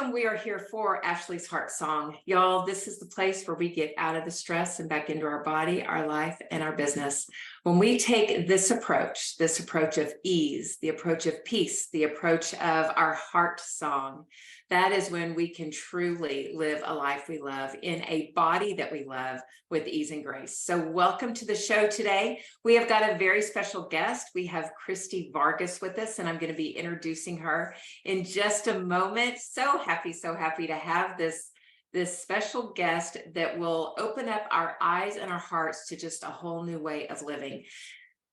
welcome. We are here for Ashley's Heart Song. Y'all, this is the place where we get out of the stress and back into our body, our life, and our business. When we take this approach of ease, the approach of peace, the approach of our heart song, that is when we can truly live a life we love in a body that we love with ease and grace. So welcome to the show today. We have got a very special guest. We have Christie Varga with us, and I'm going to be introducing her in just a moment. So happy to have this special guest that will open up our eyes and our hearts to just a whole new way of living.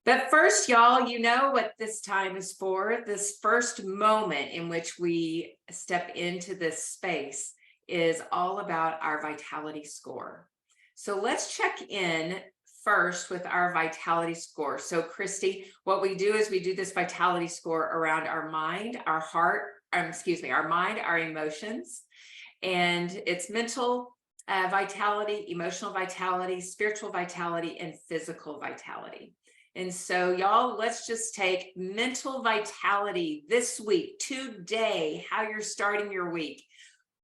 But first, y'all, you know what this time is for. This first moment in which we step into this space is all about our vitality score. So let's check in first with our vitality score. So Christie, what we do is we do this vitality score around our mind, our heart, our mind, our emotions, and it's mental vitality, emotional vitality, spiritual vitality, and physical vitality. And so y'all, let's just take mental vitality this week, today, how you're starting your week.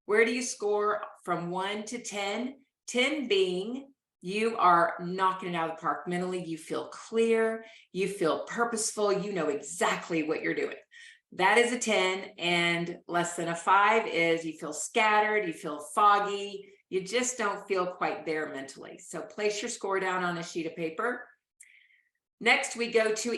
Where do you score from 1 to 10? 10 being you are knocking it out of the park. Mentally, you feel clear, you feel purposeful, you know exactly what you're doing. That is a 10, and less than a 5 is you feel scattered, you feel foggy, you just don't feel quite there mentally. So place your score down on a sheet of paper. Next, we go to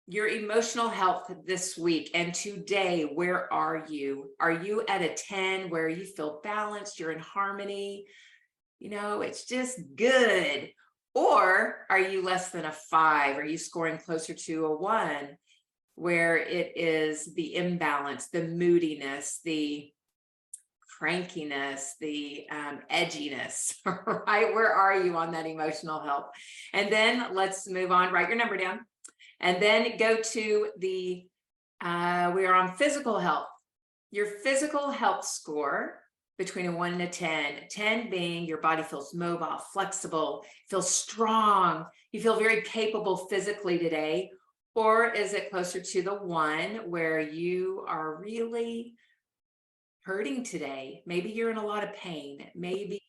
your emotional health this week. And today, where are you? Are you at a 10 where you feel balanced, you're in harmony? You know, it's just good. Or are you less than a 5? Are you scoring closer to a 1, where it is the imbalance, the moodiness, the crankiness, the edginess, right? Where are you on that emotional health? And then let's move on, write your number down, and then go to we are on physical health. Your physical health score between a 1 and a 10, 10 being your body feels mobile, flexible, feels strong, you feel very capable physically today. Or is it closer to the 1 where you are really hurting today? Maybe you're in a lot of pain. Maybe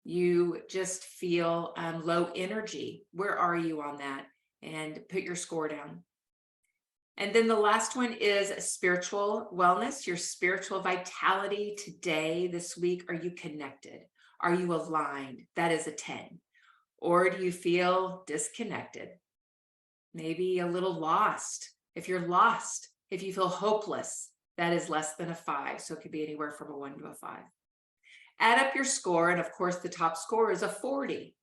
you just feel low energy. Where are you on that? And put your score down. And then the last one is spiritual wellness, your spiritual vitality today, this week. Are you connected? Are you aligned? That is a 10. Or do you feel disconnected? Maybe a little lost. If you're lost, if you feel hopeless, that is less than a 5. So it could be anywhere from a 1 to a 5. Add up your score. And of course, the top score is a 40.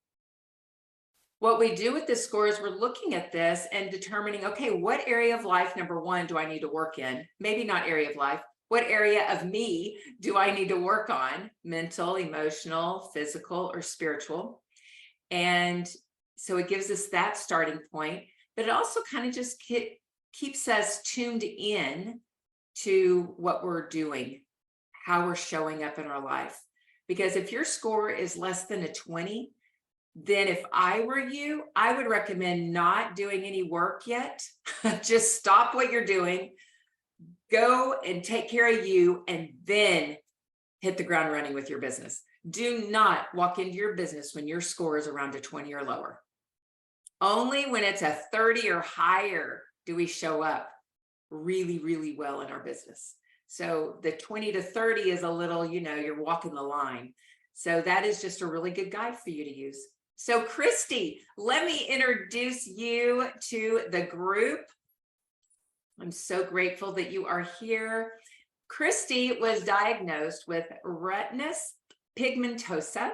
What we do with this score is we're looking at this and determining, okay, what area of life, number 1, do I need to work in? Maybe not area of life. What area of me do I need to work on? Mental, emotional, physical, or spiritual? And so it gives us that starting point, but it also kind of just keeps us tuned in to what we're doing, how we're showing up in our life. Because if your score is less than a 20, then if I were you, I would recommend not doing any work yet. Just stop what you're doing, go and take care of you, and then hit the ground running with your business. Do not walk into your business when your score is around a 20 or lower. Only when it's a 30 or higher do we show up really, really well in our business. So the 20 to 30 is a little, you're walking the line. So that is just a really good guide for you to use. So Christie, let me introduce you to the group. I'm so grateful that you are here. Christie was diagnosed with retinitis pigmentosa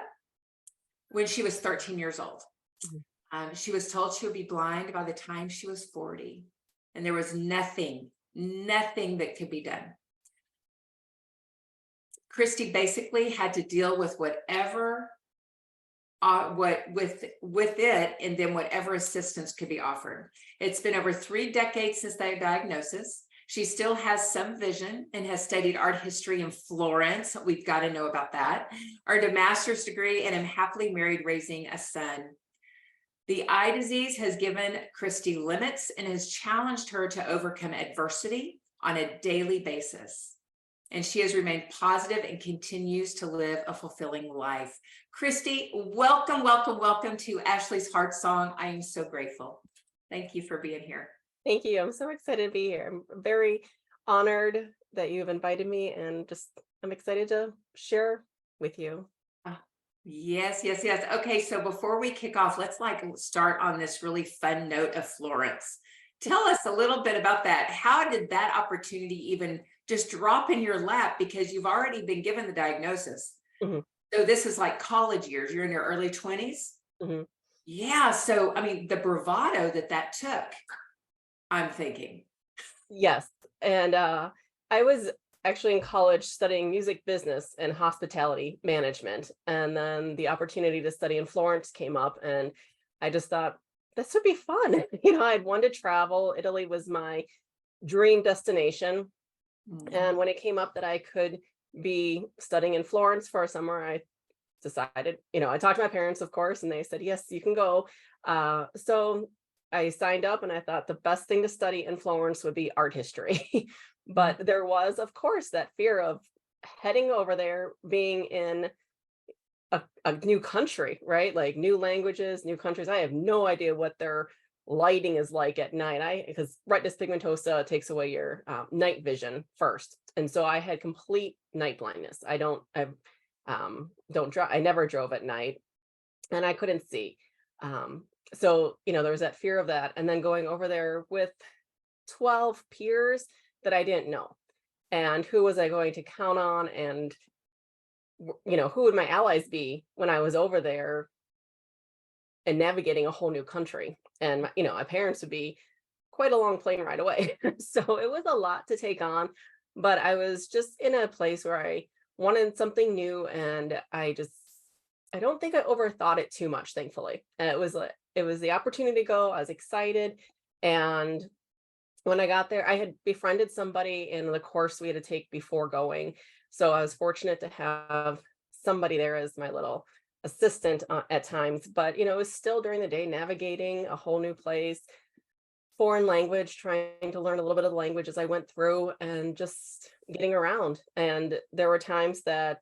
when she was 13 years old. She was told she would be blind by the time she was 40. And there was nothing that could be done. Christie basically had to deal with whatever, with it, and then whatever assistance could be offered. It's been over 3 decades since that diagnosis. She still has some vision and has studied art history in Florence. We've got to know about that. Earned a master's degree and am happily married, raising a son. The eye disease has given Christie limits and has challenged her to overcome adversity on a daily basis. and she has remained positive and continues to live a fulfilling life. Christie, welcome, welcome, welcome to Ashley's Heart Song. I am so grateful. Thank you for being here. Thank you. I'm so excited to be here. I'm very honored that you've invited me, and I'm excited to share with you. Yes, yes, yes. Okay, so before we kick off, let's start on this really fun note of Florence. Tell us a little bit about that. How did that opportunity even just drop in your lap, because you've already been given the diagnosis? Mhm, So this is like college years. You're in your early 20s. mhm. Yeah. So, I mean, the bravado that took, I'm thinking. Yes. And I was actually in college studying music business and hospitality management. And then the opportunity to study in Florence came up, and I just thought this would be fun. I'd wanted to travel. Italy was my dream destination. And Mhm. when it came up that I could be studying in Florence for a summer, I decided, I talked to my parents, of course, and they said, yes, you can go. So I signed up, and I thought the best thing to study in Florence would be art history. But there was, of course, that fear of heading over there, being in a new country, right? Like new languages, new countries. I have no idea what their lighting is like at night. Because retinitis pigmentosa takes away your night vision first, and so I had complete night blindness. Don't drive. I never drove at night, and I couldn't see. So there was that fear of that, and then going over there with 12 peers that I didn't know, and who was I going to count on, and who would my allies be when I was over there and navigating a whole new country. And my parents would be quite a long plane ride away. So it was a lot to take on, but I was just in a place where I wanted something new, and I don't think I overthought it too much, thankfully. And it was the opportunity to go. I was excited. And when I got there, I had befriended somebody in the course we had to take before going. So I was fortunate to have somebody there as my little assistant at times. But, it was still during the day navigating a whole new place, foreign language, trying to learn a little bit of the language as I went through, and just getting around. And there were times that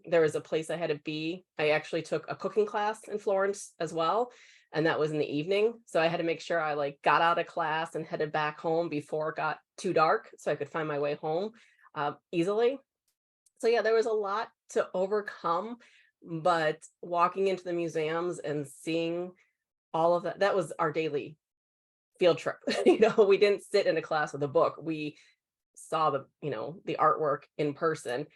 there was a place I had to be. I actually took a cooking class in Florence as well, and that was in the evening. So I had to make sure I got out of class and headed back home before it got too dark, so I could find my way home easily. So yeah, there was a lot to overcome, but walking into the museums and seeing all of that was our daily field trip. We didn't sit in a class with a book. We saw the artwork in person,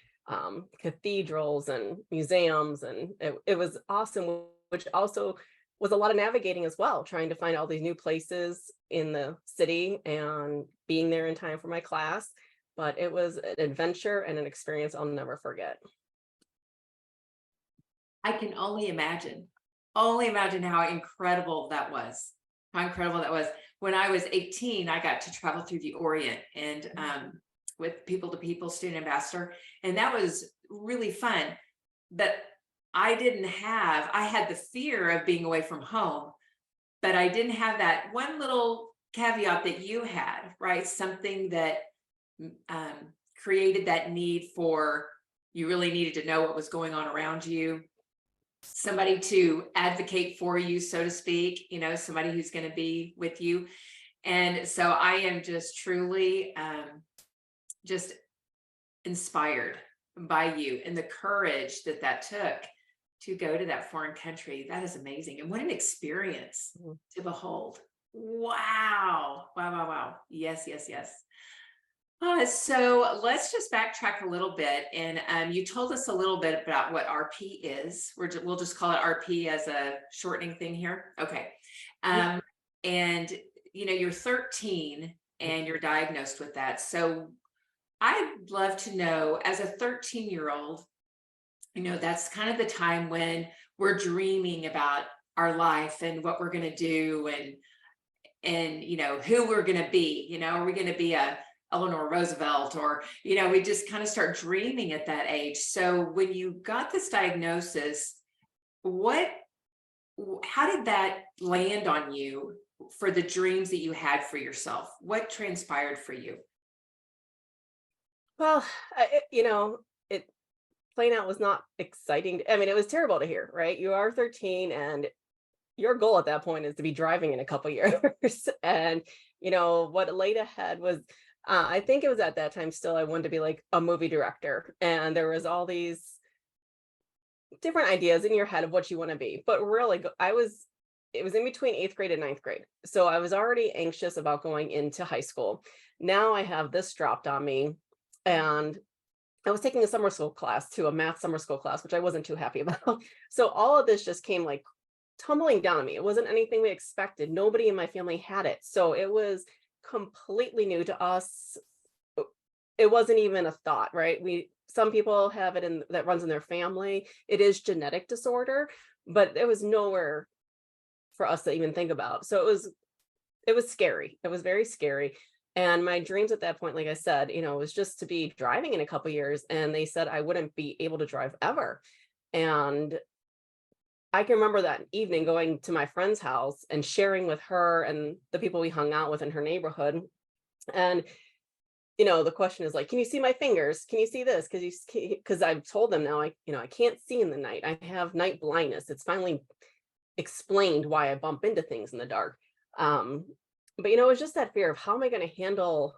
cathedrals and museums, and it was awesome, which also was a lot of navigating as well, trying to find all these new places in the city and being there in time for my class. But it was an adventure and an experience I'll never forget. I can only imagine how incredible that was. How incredible that was. When I was 18, I got to travel through the Orient and with people to people student ambassador. And that was really fun. But I had the fear of being away from home, but I didn't have that one little caveat that you had, right? Something that um, created that need for, you really needed to know what was going on around you, somebody to advocate for you, so to speak, somebody who's going to be with you. And so I am just truly just inspired by you and the courage that took to go to that foreign country. That is amazing. And what an experience Mhm. to behold. Wow. Wow, wow, wow. Yes, yes, yes. So let's just backtrack a little bit. And you told us a little bit about what RP is. We'll just call it RP as a shortening thing here. Okay. Yeah. And you're 13 and you're diagnosed with that. So I'd love to know, as a 13-year-old, that's kind of the time when we're dreaming about our life and what we're going to do, and who we're going to be. Are we going to be a Eleanor Roosevelt, or we just kind of start dreaming at that age. So when you got this diagnosis, how did that land on you for the dreams that you had for yourself? What transpired for you? Well, it playing out was not exciting. I mean, it was terrible to hear, right? You are 13 and your goal at that point is to be driving in a couple years. And, what laid ahead was, I think it was at that time still, I wanted to be like a movie director. And there was all these different ideas in your head of what you want to be. But really, it was in between eighth grade and ninth grade. So I was already anxious about going into high school. Now I have this dropped on me. And I was taking a summer school class to a math summer school class, which I wasn't too happy about. So all of this just came like tumbling down on me. It wasn't anything we expected. Nobody in my family had it. So it was completely new to us. It wasn't even a thought, right? Some people have it in that runs in their family. It is genetic disorder, but there was nowhere for us to even think about. So it was scary. It was very scary. And my dreams at that point, like I said, was just to be driving in a couple years. And they said I wouldn't be able to drive ever. And I can remember that evening going to my friend's house and sharing with her and the people we hung out with in her neighborhood. And, the question is like, can you see my fingers? Can you see this? Because I've told them now, I can't see in the night. I have night blindness. It's finally explained why I bump into things in the dark. But it was just that fear of how am I going to handle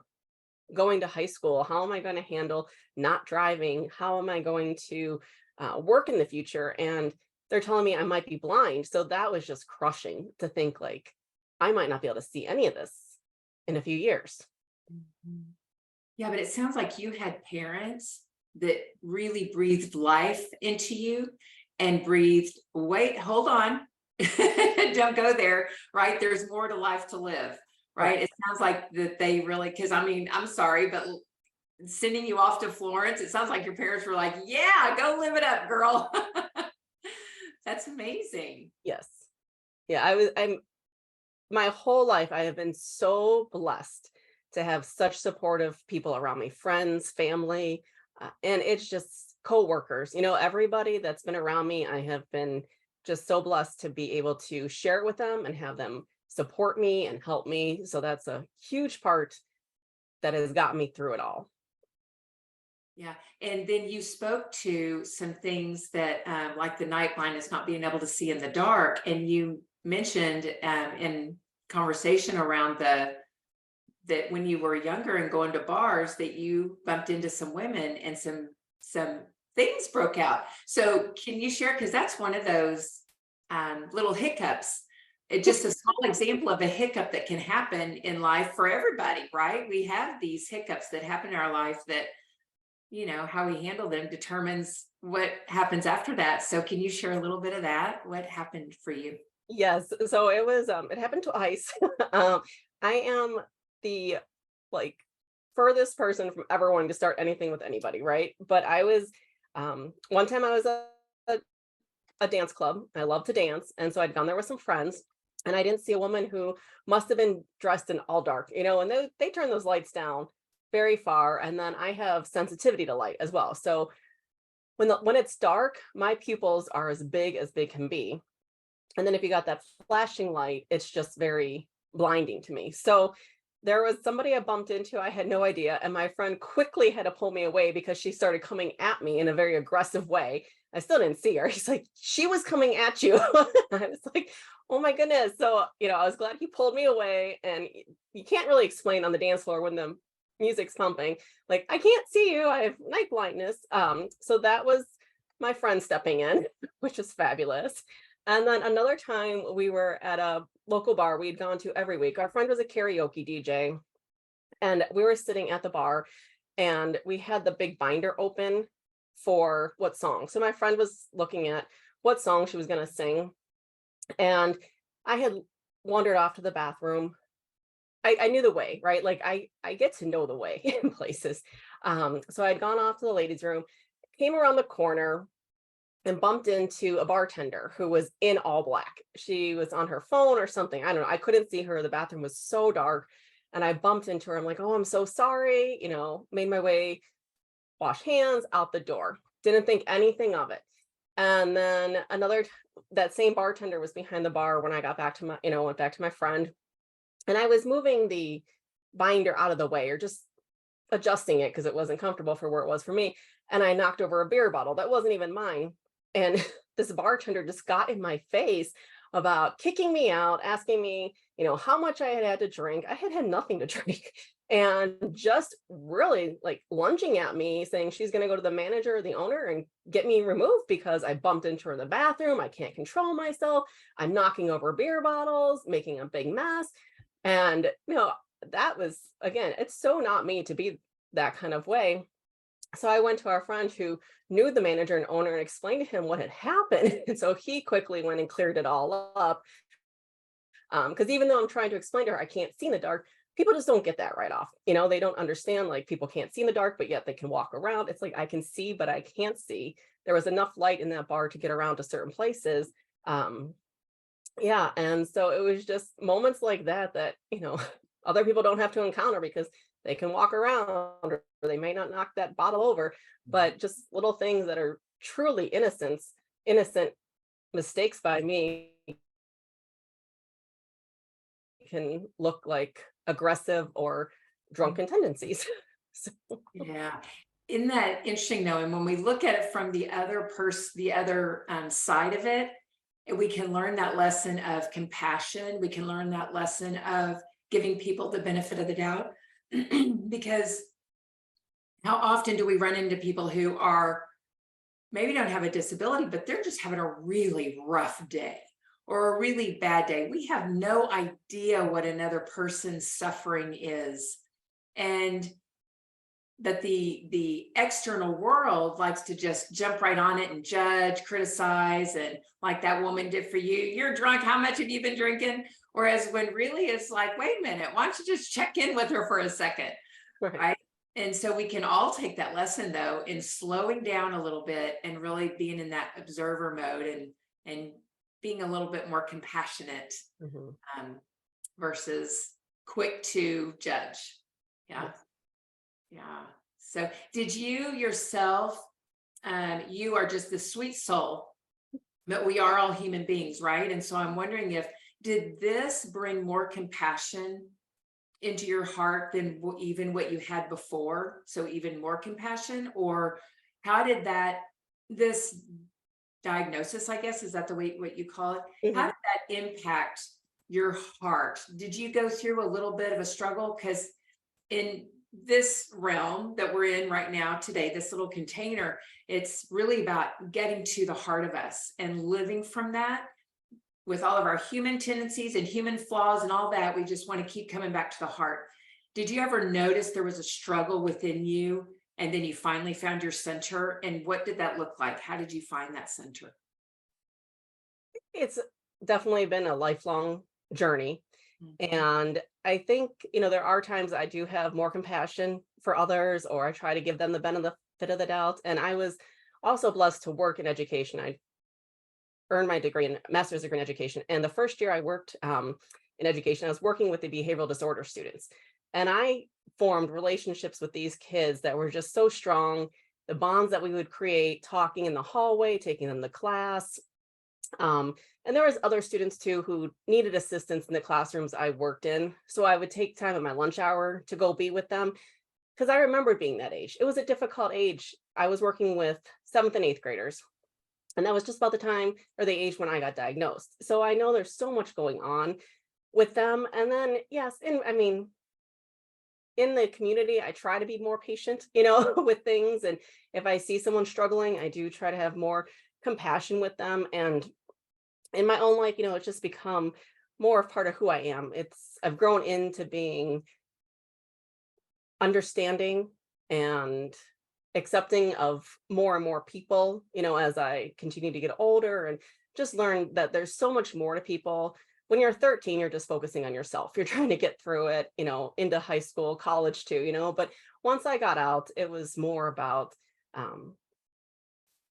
going to high school? How am I going to handle not driving? How am I going to work in the future? And they're telling me I might be blind. So that was just crushing to think like, I might not be able to see any of this in a few years. Mhm. Yeah, but it sounds like you had parents that really breathed life into you and breathed, wait, hold on. Don't go there, right? There's more to life to live, right? It sounds like that they really, because I mean, I'm sorry, but sending you off to Florence, it sounds like your parents were like, yeah, go live it up, girl. That's amazing. Yes. Yeah, I'm my whole life I have been so blessed to have such supportive people around me, friends, family, and it's just coworkers, everybody that's been around me, I have been just so blessed to be able to share it with them and have them support me and help me. So that's a huge part that has gotten me through it all. Yeah. And then you spoke to some things that, like the night blindness, not being able to see in the dark. And you mentioned in conversation around that when you were younger and going to bars, that you bumped into some women and some things broke out. So can you share? Because that's one of those little hiccups. It's just a small example of a hiccup that can happen in life for everybody, right? We have these hiccups that happen in our life that how we handle them determines what happens after that. So can you share a little bit of that? What happened for you? Yes. So it happened twice. um, I am the like furthest person from ever wanting to start anything with anybody, right? But I was one time I was a dance club. I love to dance. And so I'd gone there with some friends and I didn't see a woman who must have been dressed in all dark, and they turn those lights down very far. And then I have sensitivity to light as well. So when it's dark, my pupils are as big can be. And then if you got that flashing light, it's just very blinding to me. So there was somebody I bumped into, I had no idea. And my friend quickly had to pull me away because she started coming at me in a very aggressive way. I still didn't see her. He's like, she was coming at you. I was like, oh my goodness. So, I was glad he pulled me away. And you can't really explain on the dance floor when the music's pumping, like, I can't see you. I have night blindness. So that was my friend stepping in, which was fabulous. And then another time we were at a local bar we'd gone to every week. Our friend was a karaoke DJ, and we were sitting at the bar and we had the big binder open for what song. So my friend was looking at what song she was going to sing. And I had wandered off to the bathroom. I knew the way, right? Like I get to know the way in places. So I'd gone off to the ladies' room, came around the corner, and bumped into a bartender who was in all black. She was on her phone or something. I don't know. I couldn't see her. The bathroom was so dark. And I bumped into her. I'm like, oh, I'm so sorry. Made my way, wash hands, out the door. Didn't think anything of it. And then that same bartender was behind the bar when I got back to went back to my friend. And I was moving the binder out of the way, or just adjusting it because it wasn't comfortable for where it was for me. And I knocked over a beer bottle that wasn't even mine. And this bartender just got in my face about kicking me out, asking me, how much I had to drink. I had had nothing to drink. And just really like lunging at me, saying she's going to go to the manager or the owner and get me removed because I bumped into her in the bathroom. I can't control myself. I'm knocking over beer bottles, making a big mess. And, that was, again, it's so not me to be that kind of way. So I went to our friend who knew the manager and owner and explained to him what had happened. And so he quickly went and cleared it all up. Because even though I'm trying to explain to her, I can't see in the dark, people just don't get that right off. They don't understand, like, people can't see in the dark, but yet they can walk around. It's like, I can see, but I can't see. There was enough light in that bar to get around to certain places. Yeah. And so it was just moments like that, other people don't have to encounter because they can walk around or they may not knock that bottle over, but just little things that are truly innocent mistakes by me can look like aggressive or drunken tendencies. So, Yeah. Isn't that interesting though? And when we look at it from the other side of it, we can learn that lesson of compassion. We can learn that lesson of giving people the benefit of the doubt. Because how often do we run into people who are maybe don't have a disability, but they're just having a really rough day or a really bad day? We have no idea what another person's suffering is. And that the external world likes to just jump right on it and judge, criticize, and like that woman did for you, you're drunk, how much have you been drinking? Whereas when really it's like, wait a minute, why don't you just check in with her for a second, right? And so we can all take that lesson though in slowing down a little bit and really being in that observer mode and being a little bit more compassionate versus quick to judge. Yeah. Yeah. So did you yourself, you are just the sweet soul, but we are all human beings, right? And so I'm wondering did this bring more compassion into your heart than even what you had before? So even more compassion, or how did this diagnosis, I guess, is that the way, what you call it? How did that impact your heart? Did you go through a little bit of a struggle? Because in this realm that we're in right now today, this little container, it's really about getting to the heart of us and living from that with all of our human tendencies and human flaws and all that. We just want to keep coming back to the heart. Did you ever notice there was a struggle within you and then you finally found your center? And what did that look like? How did you find that center? It's definitely been a lifelong journey. And I think, there are times I do have more compassion for others, or I try to give them the benefit of the doubt. And I was also blessed to work in education. I earned my master's degree in education. And the first year I worked in education, I was working with the behavioral disorder students. And I formed relationships with these kids that were just so strong. The bonds that we would create, talking in the hallway, taking them to class. And there was other students too who needed assistance in the classrooms I worked in. So I would take time at my lunch hour to go be with them, because I remember being that age. It was a difficult age. I was working with 7th and 8th graders. And that was just about the time or the age when I got diagnosed. So I know there's so much going on with them. And then, yes, in the community, I try to be more patient, with things. And if I see someone struggling, I do try to have more compassion with them. And in my own life, it's just become more of part of who I am. I've grown into being understanding and accepting of more and more people, as I continue to get older, and just learn that there's so much more to people. When you're 13, you're just focusing on yourself. You're trying to get through it, into high school, college too, but once I got out, it was more about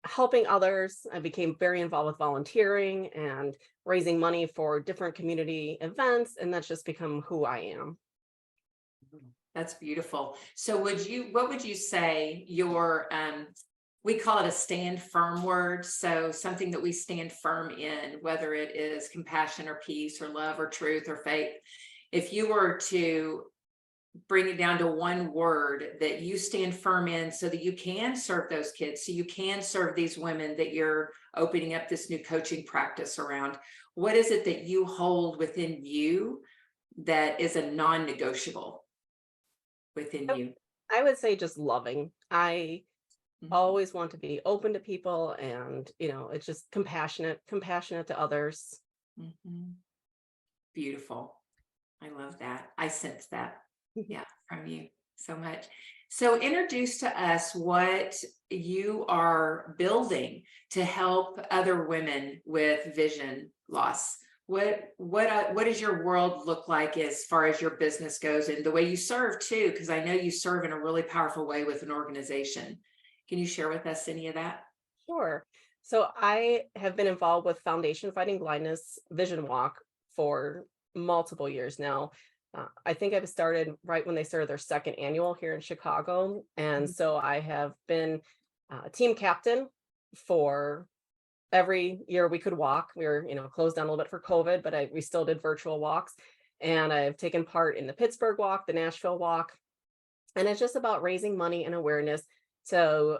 helping others. I became very involved with volunteering and raising money for different community events, and that's just become who I am. That's beautiful. So what would you say your, we call it a stand firm word. So something that we stand firm in, whether it is compassion or peace or love or truth or faith. If you were to bring it down to one word that you stand firm in so that you can serve those kids, so you can serve these women that you're opening up this new coaching practice around, what is it that you hold within you that is a non-negotiable within you? I would say just loving. I Mhm. always want to be open to people, and it's just compassionate to others. Mhm. Beautiful. I love that. I sense that. Yeah, from you so much. So introduce to us what you are building to help other women with vision loss. What does your world look like as far as your business goes and the way you serve too? Because I know you serve in a really powerful way with an organization. Can you share with us any of that? Sure. So I have been involved with Foundation Fighting Blindness Vision Walk for multiple years now. I think I've started right when they started their second annual here in Chicago. And so I have been team captain for every year we could walk. We were, closed down a little bit for COVID, but we still did virtual walks. And I've taken part in the Pittsburgh walk, the Nashville walk. And it's just about raising money and awareness to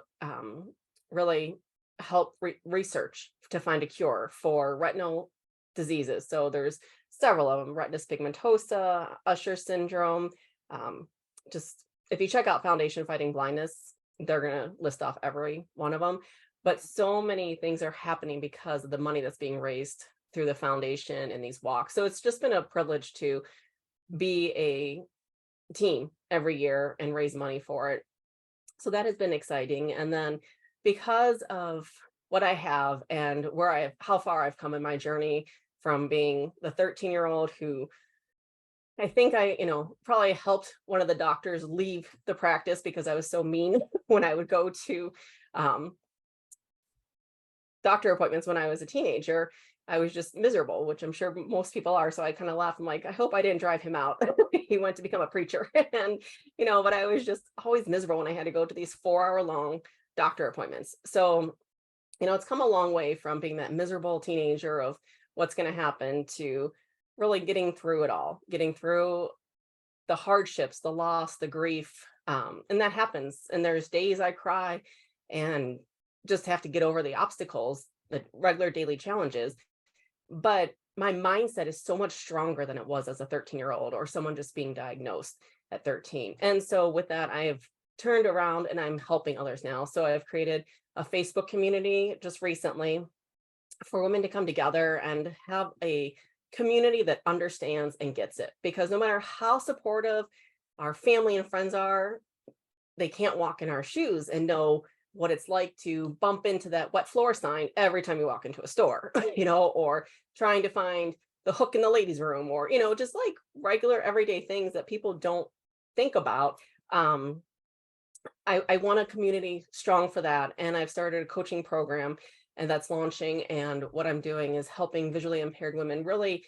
really help research to find a cure for retinal diseases. So there's several of them: retinitis pigmentosa, Usher syndrome. Um, just if you check out Foundation Fighting Blindness, they're going to list off every one of them. But so many things are happening because of the money that's being raised through the foundation and these walks. So it's just been a privilege to be a team every year and raise money for it. So that has been exciting. And then because of what I have and how far I've come in my journey from being the 13-year-old who I think probably helped one of the doctors leave the practice because I was so mean when I would go to um, doctor appointments when I was a teenager. I was just miserable, which I'm sure most people are. So I kind of laugh. I'm like, I hope I didn't drive him out. He went to become a preacher. And, but I was just always miserable when I had to go to these 4-hour long doctor appointments. So, it's come a long way from being that miserable teenager of what's going to happen to really getting through it all, getting through the hardships, the loss, the grief. And that happens. And there's days I cry and just have to get over the obstacles, the regular daily challenges. But my mindset is so much stronger than it was as a 13-year-old or someone just being diagnosed at 13. And so with that, I have turned around and I'm helping others now. So I've created a Facebook community just recently for women to come together and have a community that understands and gets it. Because no matter how supportive our family and friends are, they can't walk in our shoes and know what it's like to bump into that wet floor sign every time you walk into a store, or trying to find the hook in the ladies' room, or, just like regular everyday things that people don't think about. I want a community strong for that. And I've started a coaching program and that's launching. And what I'm doing is helping visually impaired women really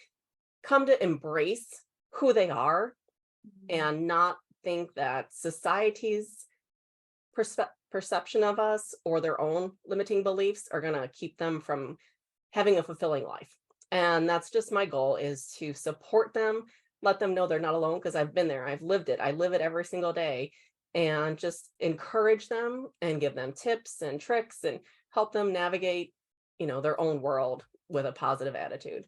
come to embrace who they are and not think that society's perception of us or their own limiting beliefs are going to keep them from having a fulfilling life. And that's just my goal, is to support them, let them know they're not alone, because I've been there, I've lived it, I live it every single day, and just encourage them and give them tips and tricks and help them navigate, their own world with a positive attitude.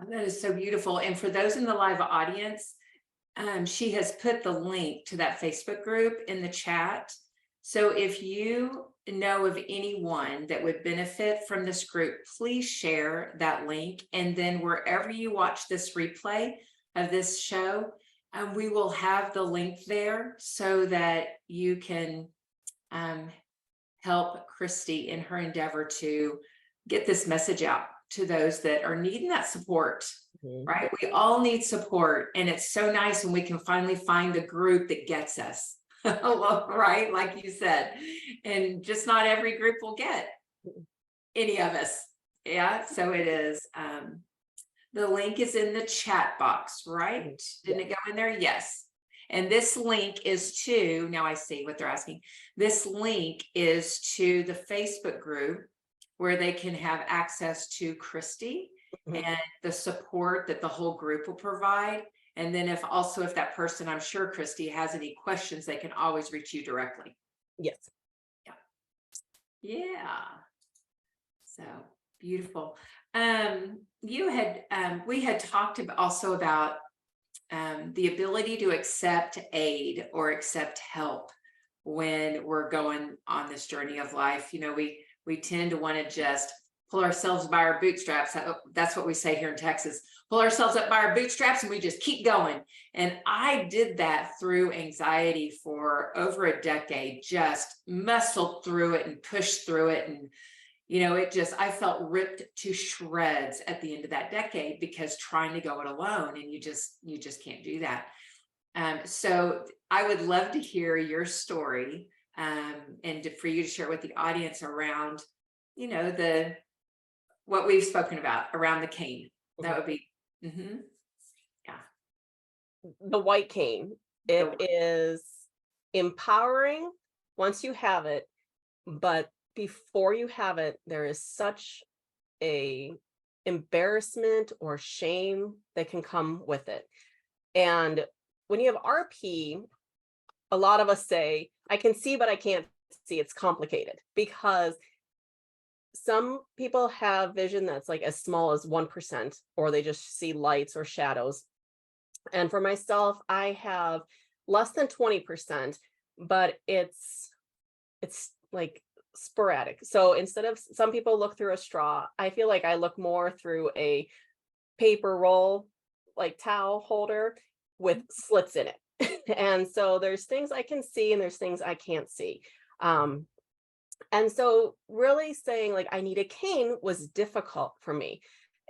That is so beautiful. And for those in the live audience, she has put the link to that Facebook group in the chat. So if you know of anyone that would benefit from this group, please share that link. And then wherever you watch this replay of this show, we will have the link there so that you can help Christie in her endeavor to get this message out to those that are needing that support. Right? We all need support. And it's so nice when we can finally find the group that gets us. Right? Like you said. And just not every group will get any of us. Yeah. So it is. The link is in the chat box, right? Didn't it go in there? Yes. And this link is to, now I see what they're asking. This link is to the Facebook group where they can have access to Christie and the support that the whole group will provide. And then if that person, I'm sure Christy, has any questions, they can always reach you directly. Yes. Yeah. So beautiful. We had talked also about the ability to accept aid or accept help when we're going on this journey of life. We tend to want to just pull ourselves by our bootstraps. That's what we say here in Texas. Pull ourselves up by our bootstraps and we just keep going. And I did that through anxiety for over a decade, just muscled through it and pushed through it. And I felt ripped to shreds at the end of that decade, because trying to go it alone, and you just can't do that. So I would love to hear your story, and for you to share with the audience around, what we've spoken about around the cane. That would be, yeah. The white cane, it is empowering once you have it, but before you have it, there is such a embarrassment or shame that can come with it. And when you have RP, a lot of us say, I can see, but I can't see. It's complicated, because some people have vision that's like as small as 1%, or they just see lights or shadows. And for myself, I have less than 20%, but it's like sporadic. So instead of, some people look through a straw, I feel like I look more through a paper roll, like towel holder with slits in it. And so there's things I can see and there's things I can't see. And so really saying like I need a cane was difficult for me.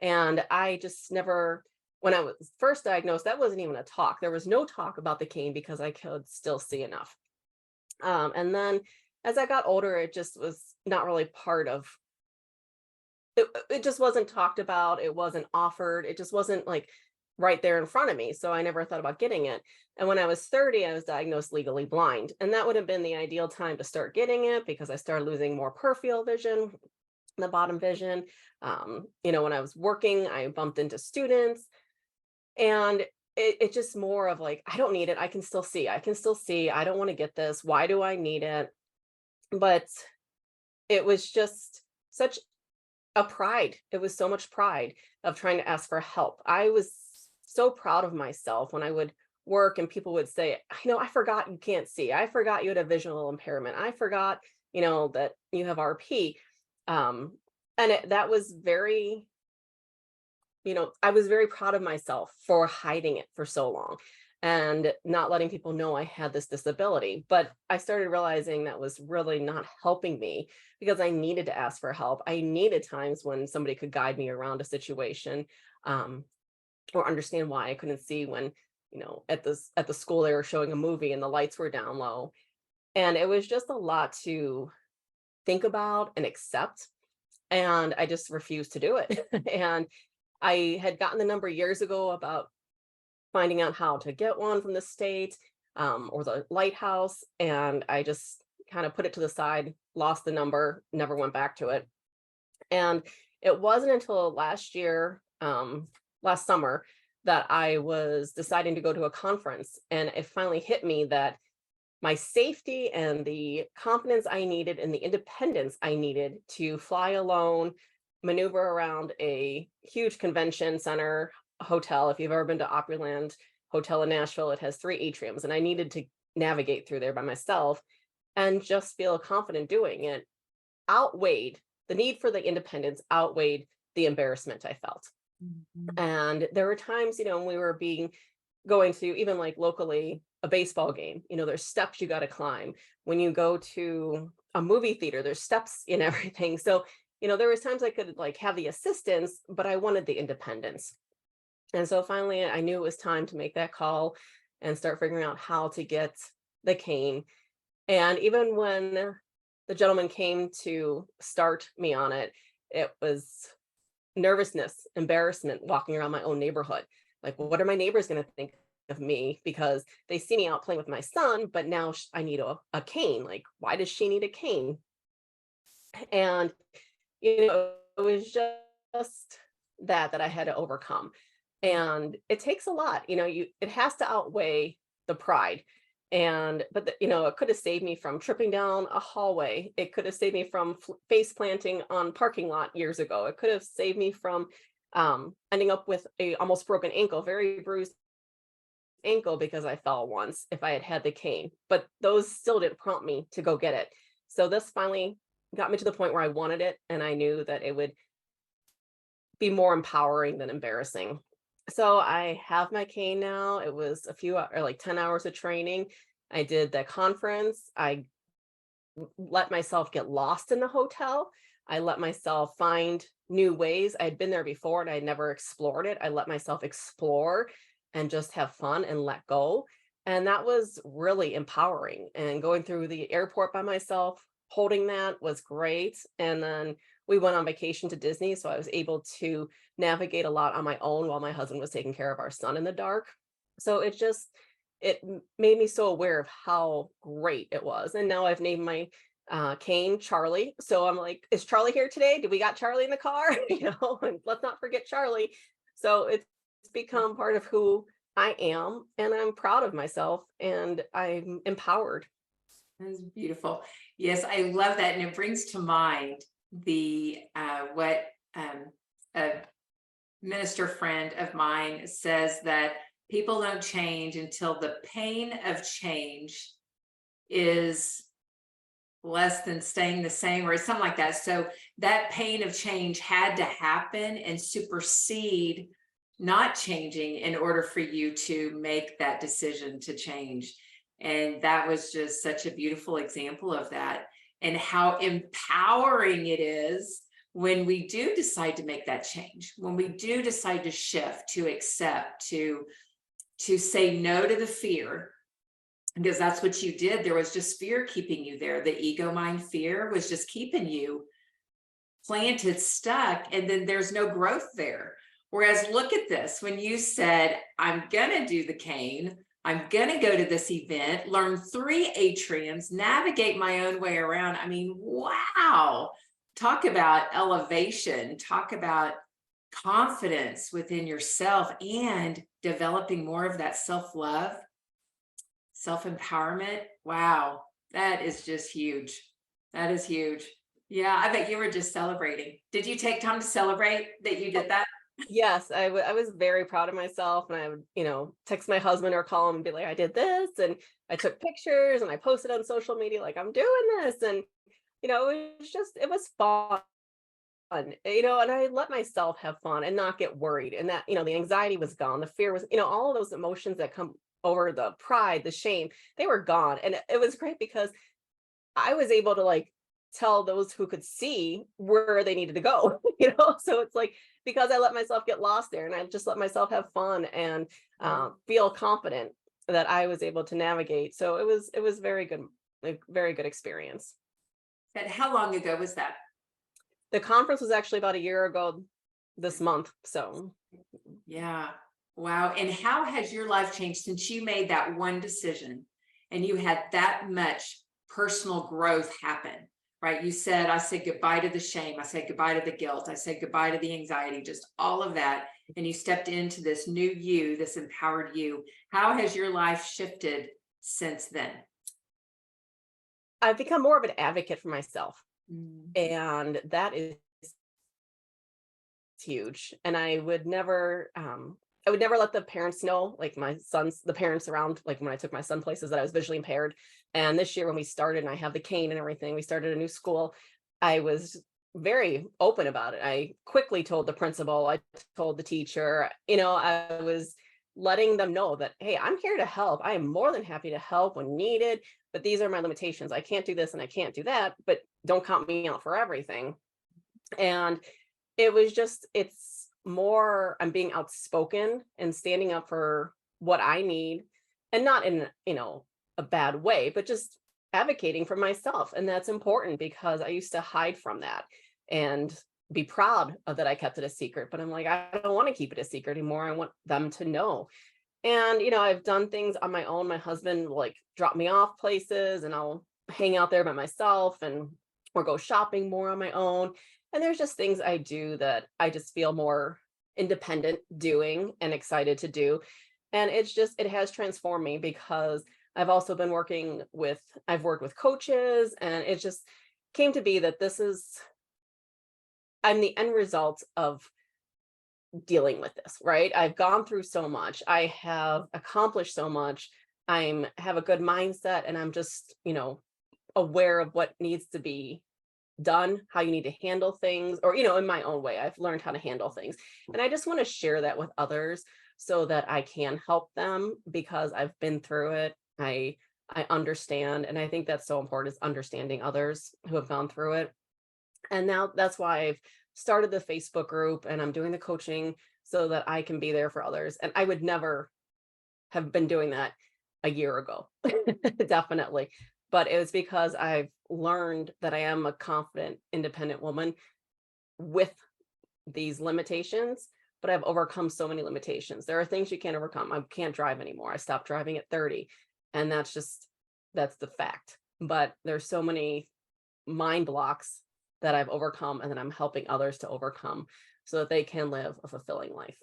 And I just never, when I was first diagnosed, that wasn't even a talk. There was no talk about the cane because I could still see enough. And then as I got older, it just was not really part of it. It just wasn't talked about. It wasn't offered. It just wasn't like right there in front of me. So I never thought about getting it. And when I was 30, I was diagnosed legally blind. And that would have been the ideal time to start getting it, because I started losing more peripheral vision, the bottom vision. When I was working, I bumped into students, and it just more of like, I don't need it. I can still see. I can still see. I don't want to get this. Why do I need it? But it was just such a pride. It was so much pride of trying to ask for help. I was so proud of myself when I would work and people would say, I forgot you can't see. I forgot you had a visual impairment. I forgot, that you have RP. That was very, I was very proud of myself for hiding it for so long and not letting people know I had this disability. But I started realizing that was really not helping me, because I needed to ask for help. I needed times when somebody could guide me around a situation, or understand why I couldn't see when, at the school they were showing a movie and the lights were down low. And it was just a lot to think about and accept. And I just refused to do it. And I had gotten the number years ago about finding out how to get one from the state, or the lighthouse. And I just kind of put it to the side, lost the number, never went back to it. And it wasn't until last summer, that I was deciding to go to a conference. And it finally hit me that my safety and the confidence I needed and the independence I needed to fly alone, maneuver around a huge convention center hotel. If you've ever been to Opryland Hotel in Nashville, it has 3 atriums, and I needed to navigate through there by myself and just feel confident doing it. The need for the independence outweighed the embarrassment I felt. And there were times, when we were going to even like locally a baseball game, there's steps you got to climb. When you go to a movie theater, there's steps in everything. So, there was times I could like have the assistance, but I wanted the independence. And so finally I knew it was time to make that call and start figuring out how to get the cane. And even when the gentleman came to start me on it, it was nervousness, embarrassment, walking around my own neighborhood. Like, what are my neighbors going to think of me? Because they see me out playing with my son, but now I need a cane. Like, why does she need a cane? And, it was just that I had to overcome. And it takes a lot, it has to outweigh the pride. It could have saved me from tripping down a hallway. It could have saved me from face planting on parking lot years ago. It could have saved me from ending up with a almost broken ankle, very bruised ankle because I fell once if I had had the cane. But those still didn't prompt me to go get it. So this finally got me to the point where I wanted it, and I knew that it would be more empowering than embarrassing. So I have my cane now. It was a few or like 10 hours of training. I did the conference. I let myself get lost in the hotel. I let myself find new ways. I had been there before and I had never explored it. I let myself explore and just have fun and let go. And that was really empowering. And going through the airport by myself, holding that was great. And then we went on vacation to Disney. So I was able to navigate a lot on my own while my husband was taking care of our son in the dark. So made me so aware of how great it was. And now I've named my cane Charlie. So I'm like, is Charlie here today? Do we got Charlie in the car? And let's not forget Charlie. So it's become part of who I am, and I'm proud of myself, and I'm empowered. That's beautiful. Yes, I love that. And it brings to mind the what a minister friend of mine says, that people don't change until the pain of change is less than staying the same, or something like that. So that pain of change had to happen and supersede not changing in order for you to make that decision to change. And that was just such a beautiful example of that, and how empowering it is when we do decide to make that change, when we do decide to shift, to accept, to say no to the fear, because that's what you did. There was just fear keeping you there. The ego mind fear was just keeping you planted, stuck, and then there's no growth there. Whereas look at this, when you said, I'm gonna do the cane, I'm gonna go to this event, learn 3 atriums, navigate my own way around. I mean, wow. Talk about elevation, talk about confidence within yourself, and developing more of that self-love, self-empowerment. Wow, that is just huge. That is huge. Yeah, I bet you were just celebrating. Did you take time to celebrate that you did that? Yes, I was very proud of myself, and I would, text my husband or call him and be like, I did this, and I took pictures and I posted on social media like, I'm doing this. And it was fun, and I let myself have fun and not get worried. And that, the anxiety was gone, the fear was, all of those emotions that come over, the pride, the shame, they were gone. And it was great because I was able to like tell those who could see where they needed to go, so it's like, because I let myself get lost there, and I just let myself have fun and feel confident, that I was able to navigate. So it was very good, a very good experience. And how long ago was that? The conference was actually about a year ago this month. So Yeah. Wow. And how has your life changed since you made that one decision and you had that much personal growth happen, right? You said, I said goodbye to the shame. I said goodbye to the guilt. I said goodbye to the anxiety, just all of that. And you stepped into this new you, this empowered you. How has your life shifted since then? I've become more of an advocate for myself, Mm. and that is huge. And I would never let the parents know, like the parents around, like when I took my son places, that I was visually impaired. And this year when we started and I have the cane and everything, we started a new school, I was very open about it. I quickly told the principal, I told the teacher, I was letting them know that, hey, I'm here to help. I am more than happy to help when needed, but these are my limitations. I can't do this and I can't do that, but don't count me out for everything. And it's more, I'm being outspoken and standing up for what I need, and not in, a bad way, but just advocating for myself. And that's important because I used to hide from that and be proud of that I kept it a secret, but I'm like, I don't want to keep it a secret anymore. I want them to know. And, I've done things on my own. My husband will like drop me off places, and I'll hang out there by myself, or go shopping more on my own. And there's just things I do that I just feel more independent doing and excited to do. And it has transformed me because I've also been I've worked with coaches, and it just came to be that I'm the end result of dealing with this, right? I've gone through so much. I have accomplished so much. Have a good mindset, and I'm just, aware of what needs to be done, how you need to handle things, or, in my own way, I've learned how to handle things. And I just want to share that with others so that I can help them because I've been through it. I understand. And I think that's so important, is understanding others who have gone through it. And now that's why I've started the Facebook group, and I'm doing the coaching so that I can be there for others. And I would never have been doing that a year ago, definitely. But it was because I've learned that I am a confident, independent woman with these limitations, but I've overcome so many limitations. There are things you can't overcome. I can't drive anymore. I stopped driving at 30, and that's the fact. But there's so many mind blocks that I've overcome, and that I'm helping others to overcome so that they can live a fulfilling life.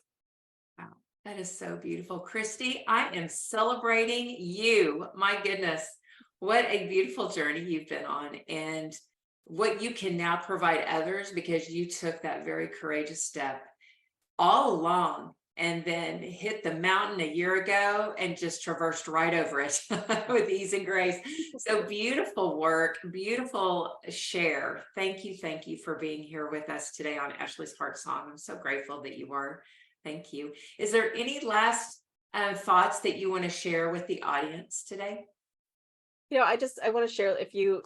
Wow, that is so beautiful. Christie, I am celebrating you. My goodness, what a beautiful journey you've been on, and what you can now provide others, because you took that very courageous step all along and then hit the mountain a year ago and just traversed right over it with ease and grace. So beautiful work, beautiful share. Thank you for being here with us today on Ashley's Heart Song. I'm so grateful that you are. Thank you. Is there any last thoughts that you want to share with the audience today? I want to share, if you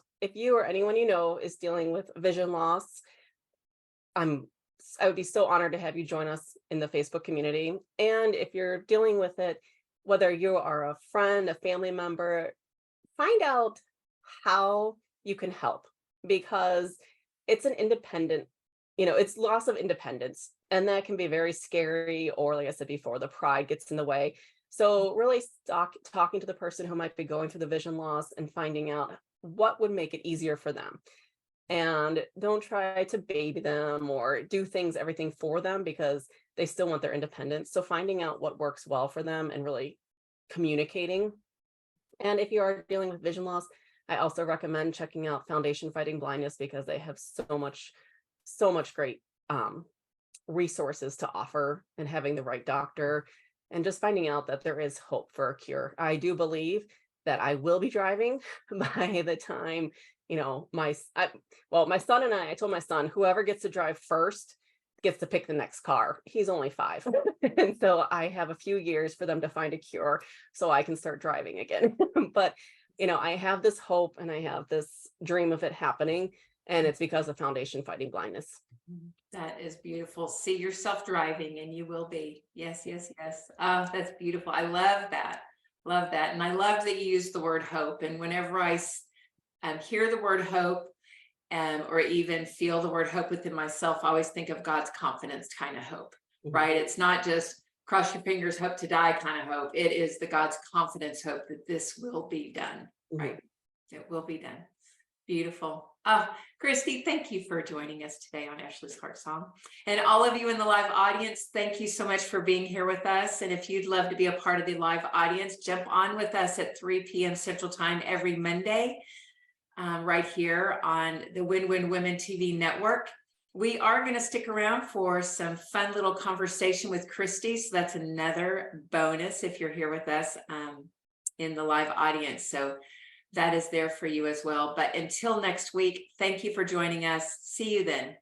or anyone is dealing with vision loss, I would be so honored to have you join us in the Facebook community. And if you're dealing with it, whether you are a friend, a family member, find out how you can help, because it's it's loss of independence. And that can be very scary, or like I said before, the pride gets in the way. So really talking to the person who might be going through the vision loss and finding out what would make it easier for them. And don't try to baby them or do everything for them, because they still want their independence. So finding out what works well for them and really communicating. And if you are dealing with vision loss, I also recommend checking out Foundation Fighting Blindness, because they have so much great resources to offer, and having the right doctor, and just finding out that there is hope for a cure. I do believe that I will be driving by the time, my son and I told my son, whoever gets to drive first gets to pick the next car. He's only 5. And so I have a few years for them to find a cure so I can start driving again. But, I have this hope, and I have this dream of it happening. And it's because of Foundation Fighting Blindness. That is beautiful. See yourself driving, and you will be. Yes. Oh, that's beautiful. I love that. Love that. And I love that you use the word hope. And whenever I hear the word hope, or even feel the word hope within myself, I always think of God's confidence kind of hope, right? It's not just cross your fingers, hope to die kind of hope. It is the God's confidence hope that this will be done, right? It will be done. Beautiful. Christie, thank you for joining us today on Ashley's Heart Song. And all of you in the live audience, thank you so much for being here with us. And if you'd love to be a part of the live audience, jump on with us at 3 p.m. Central Time every Monday, right here on the Win-Win Women TV network. We are going to stick around for some fun little conversation with Christie. So that's another bonus if you're here with us in the live audience. So that is there for you as well. But until next week, thank you for joining us. See you then.